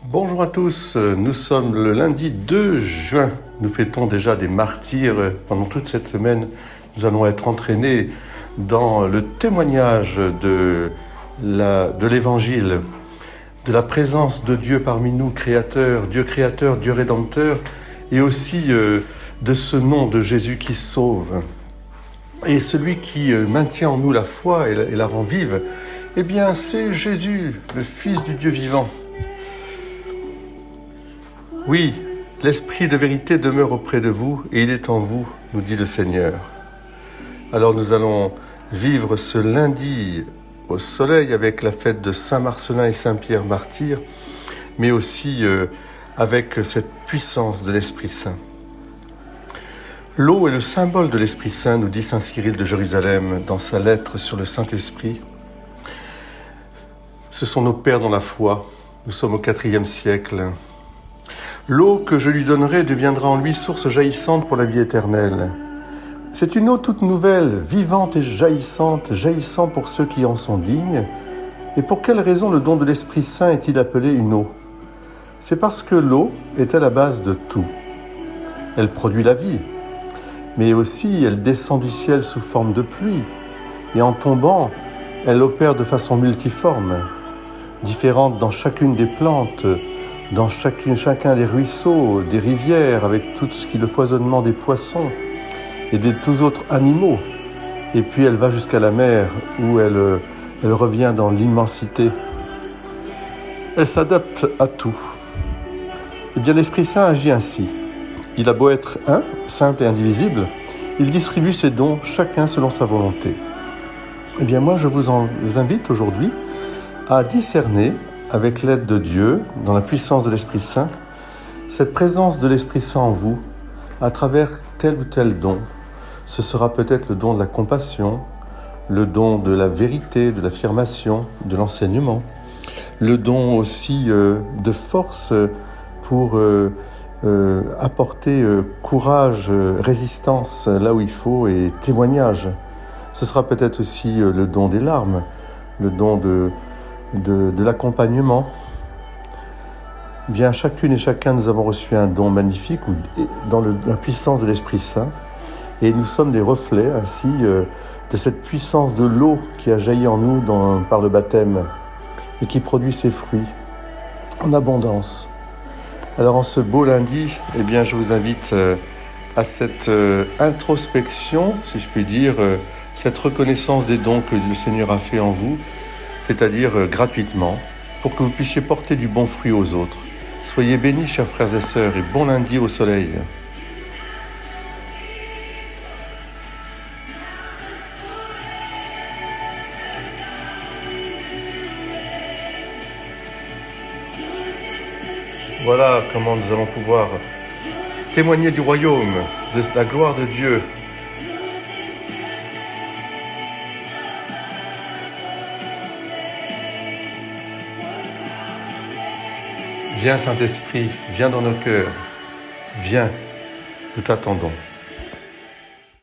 Bonjour à tous, nous sommes le lundi 2 juin. Nous fêtons déjà des martyrs. Pendant toute cette semaine, nous allons être entraînés dans le témoignage de l'Évangile, de la présence de Dieu parmi nous, Créateur, Dieu Rédempteur, et aussi de ce nom de Jésus qui sauve. Et celui qui maintient en nous la foi et la rend vive, eh bien c'est Jésus, le Fils du Dieu vivant. Oui, l'Esprit de vérité demeure auprès de vous et il est en vous, nous dit le Seigneur. Alors nous allons vivre ce lundi au soleil avec la fête de Saint-Marcellin et Saint-Pierre martyrs, mais aussi avec cette puissance de l'Esprit Saint. L'eau est le symbole de l'Esprit Saint, nous dit Saint Cyril de Jérusalem dans sa lettre sur le Saint-Esprit. Ce sont nos pères dans la foi, nous sommes au IVe siècle. L'eau que je lui donnerai deviendra en lui source jaillissante pour la vie éternelle. C'est une eau toute nouvelle, vivante et jaillissant pour ceux qui en sont dignes. Et pour quelle raison le don de l'Esprit Saint est-il appelé une eau ? C'est parce que l'eau est à la base de tout. Elle produit la vie, mais aussi elle descend du ciel sous forme de pluie. Et en tombant, elle opère de façon multiforme, différente dans chacune des plantes, dans chacun des ruisseaux, des rivières, avec tout ce qui est le foisonnement des poissons et de tous autres animaux. Et puis elle va jusqu'à la mer où elle revient dans l'immensité. Elle s'adapte à tout. Eh bien, l'Esprit Saint agit ainsi. Il a beau être un, simple et indivisible, il distribue ses dons, chacun selon sa volonté. Eh bien, moi, je vous invite aujourd'hui à discerner, avec l'aide de Dieu, dans la puissance de l'Esprit Saint, cette présence de l'Esprit Saint en vous, à travers tel ou tel don. Ce sera peut-être le don de la compassion, le don de la vérité, de l'affirmation, de l'enseignement, le don aussi de force pour apporter courage, résistance là où il faut et témoignage. Ce sera peut-être aussi le don des larmes, le don de l'accompagnement. Bien, chacune et chacun, nous avons reçu un don magnifique dans la puissance de l'Esprit Saint. Et nous sommes des reflets ainsi de cette puissance de l'eau qui a jailli en nous par le baptême et qui produit ses fruits en abondance. Alors en ce beau lundi, eh bien, je vous invite à cette introspection, si je puis dire, cette reconnaissance des dons que le Seigneur a fait en vous, c'est-à-dire gratuitement, pour que vous puissiez porter du bon fruit aux autres. Soyez bénis, chers frères et sœurs, et bon lundi au soleil. Voilà comment nous allons pouvoir témoigner du royaume, de la gloire de Dieu. Viens Saint-Esprit, viens dans nos cœurs, viens, nous t'attendons.